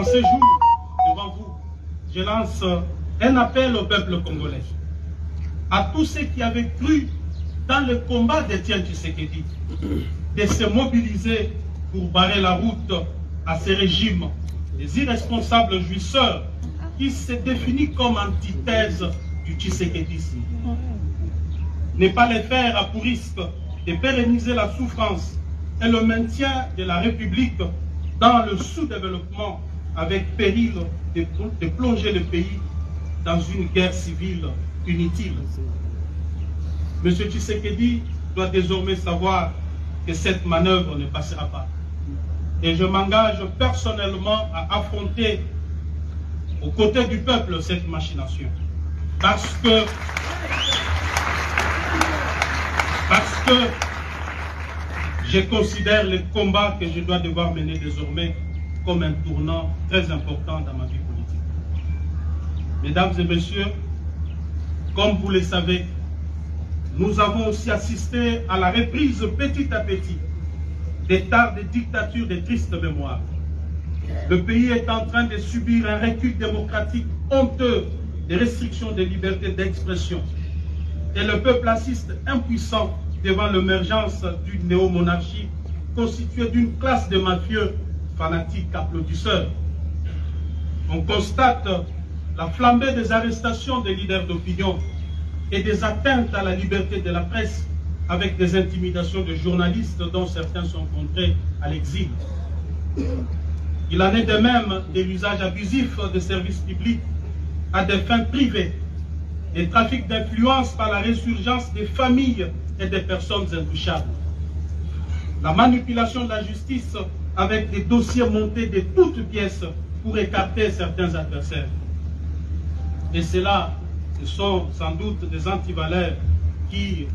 ce jour, devant vous, je lance un appel au peuple congolais, à tous ceux qui avaient cru dans le combat d'Étienne Tshisekedi, de se mobiliser pour barrer la route à ces régimes, des irresponsables jouisseurs qui se définissent comme antithèse du Tshisekedisme. Ne pas les faire à pour risque de pérenniser la souffrance et le maintien de la République dans le sous-développement avec péril de plonger le pays dans une guerre civile inutile. M. Tshisekedi doit désormais savoir que cette manœuvre ne passera pas. Et je m'engage personnellement à affronter aux côtés du peuple cette machination. Parce que je considère le combat que je dois devoir mener désormais comme un tournant très important dans ma vie politique. Mesdames et messieurs, comme vous le savez, nous avons aussi assisté à la reprise petit à petit des tares de dictature de triste mémoire. Le pays est en train de subir un recul démocratique honteux des restrictions des libertés d'expression. Et le peuple assiste impuissant devant l'émergence d'une néo-monarchie constituée d'une classe de mafieux fanatiques applaudisseurs. On constate la flambée des arrestations des leaders d'opinion et des atteintes à la liberté de la presse avec des intimidations de journalistes dont certains sont contraints à l'exil. Il en est de même de l'usage abusif des services publics à des fins privées, des trafics d'influence par la résurgence des familles et des personnes intouchables, la manipulation de la justice avec des dossiers montés de toutes pièces pour écarter certains adversaires. Et cela, ce sont sans doute des antivaleurs qui,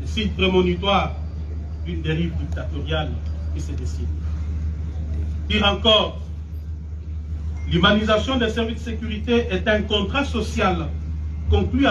des signes prémonitoires d'une dérive dictatoriale qui se décide. Pire encore, l'humanisation des services de sécurité est un contrat social conclu